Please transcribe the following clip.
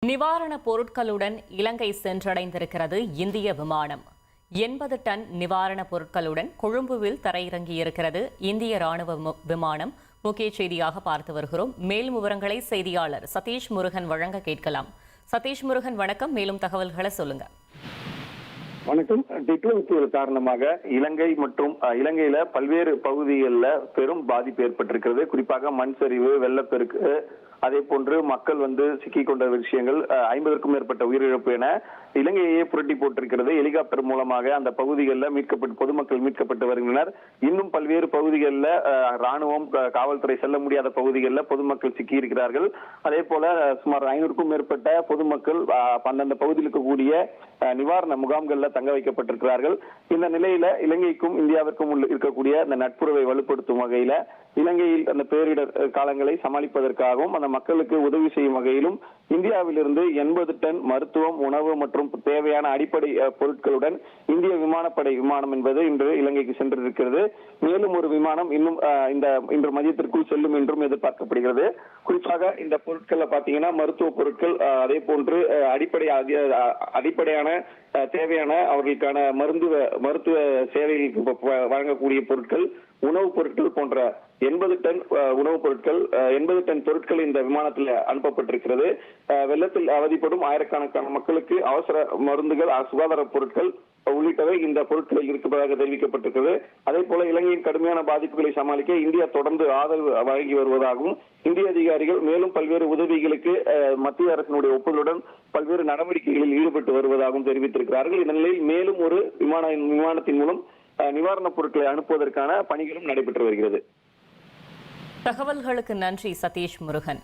நிவாரணப் பொருட்களுடன் இலங்கை சென்றடைந்திருக்கிறது இந்திய விமானம். 80 டன் நிவாரணப் பொருட்களுடன் கொழும்புவில் தரையிறங்கியிருக்கிறது இந்திய ராணுவ விமானம். முக்கிய செய்தியாக பார்த்து வருகிறோம். மேலும் விவரங்களை செய்தியாளர் சதீஷ் முருகன் வழங்க கேட்கலாம். சதீஷ் முருகன், வணக்கம். மேலும் தகவல்களை சொல்லுங்க. வணக்கம். டிக்ளோன் புயல் காரணமாக இலங்கை மற்றும் இலங்கையில பல்வேறு பகுதிகளில் பெரும் பாதிப்பு ஏற்பட்டிருக்கிறது. குறிப்பாக மண் சரிவு, வெள்ளப்பெருக்கு, அதே போன்று மக்கள் சிக்கிக் கொண்ட விஷயங்கள், 50க்கும் மேற்பட்ட உயிரிழப்பு என இலங்கையே புரட்டி போட்டிருக்கிறது. ஹெலிகாப்டர் மூலமாக அந்த பகுதிகளில் பொதுமக்கள் மீட்கப்பட்டு வருகின்றனர். இன்னும் பல்வேறு பகுதிகளில் ராணுவம், காவல்துறை செல்ல முடியாத பகுதிகளில் பொதுமக்கள் சிக்கி இருக்கிறார்கள். அதே போல சுமார் 500க்கும் மேற்பட்ட பொதுமக்கள் அந்தந்த பகுதியில் இருக்கக்கூடிய நிவாரண முகாம்களில் தங்க வைக்கப்பட்டிருக்கிறார்கள். இந்த நிலையில இலங்கைக்கும் இந்தியாவிற்கும் இருக்கக்கூடிய அந்த நட்புறவை வலுப்படுத்தும் வகையில இலங்கையில் அந்த பேரிடர் காலங்களை சமாளிப்பதற்காகவும் அந்த மக்களுக்கு உதவி செய்யும் வகையிலும் இந்தியாவிலிருந்து 80 டன் மருத்துவம், உணவு மற்றும் தேவையான அடிப்படை பொருட்களுடன் இந்திய விமானப்படை விமானம் என்பது இன்று இலங்கைக்கு சென்றிருக்கிறது. மேலும் ஒரு விமானம் இன்னும் இன்று மதியத்திற்குள் செல்லும் என்றும் எதிர்பார்க்கப்படுகிறது. குறிப்பாக இந்த பொருட்களை பாத்தீங்கன்னா மருத்துவ பொருட்கள், அதே போன்று அடிப்படையான தேவையான அவர்களுக்கான மருத்துவ சேவைகளுக்கு வழங்கக்கூடிய பொருட்கள், உணவுப் பொருட்கள் போன்ற 80 டன் உணவுப் பொருட்கள், 80 டன் பொருட்கள் இந்த விமானத்தில் அனுப்பப்பட்டிருக்கிறது. வெள்ளத்தில் அவதிப்படும் ஆயிரக்கணக்கான மக்களுக்கு அவசர மருந்துகள், சுகாதார பொருட்கள் உள்ளிட்டவை இந்த பொருட்களில் இருப்பதாக தெரிவிக்கப்பட்டிருக்கிறது. அதே போல இலங்கையின் கடுமையான பாதிப்புகளை சமாளிக்க இந்தியா தொடர்ந்து ஆதரவு வழங்கி வருவதாகவும், இந்திய அதிகாரிகள் மேலும் பல்வேறு உதவிகளுக்கு மத்திய அரசினுடைய ஒப்புதலுடன் பல்வேறு நடவடிக்கைகளில் ஈடுபட்டு வருவதாகவும் தெரிவித்திருக்கிறார்கள். இந்த நிலையில் மேலும் ஒரு விமானத்தின் மூலம் நிவாரணப் பொருட்களை அனுப்புவதற்கான பணிகளும் நடைபெற்று வருகிறது. தகவல்களுக்கு நன்றி சதீஷ் முருகன்.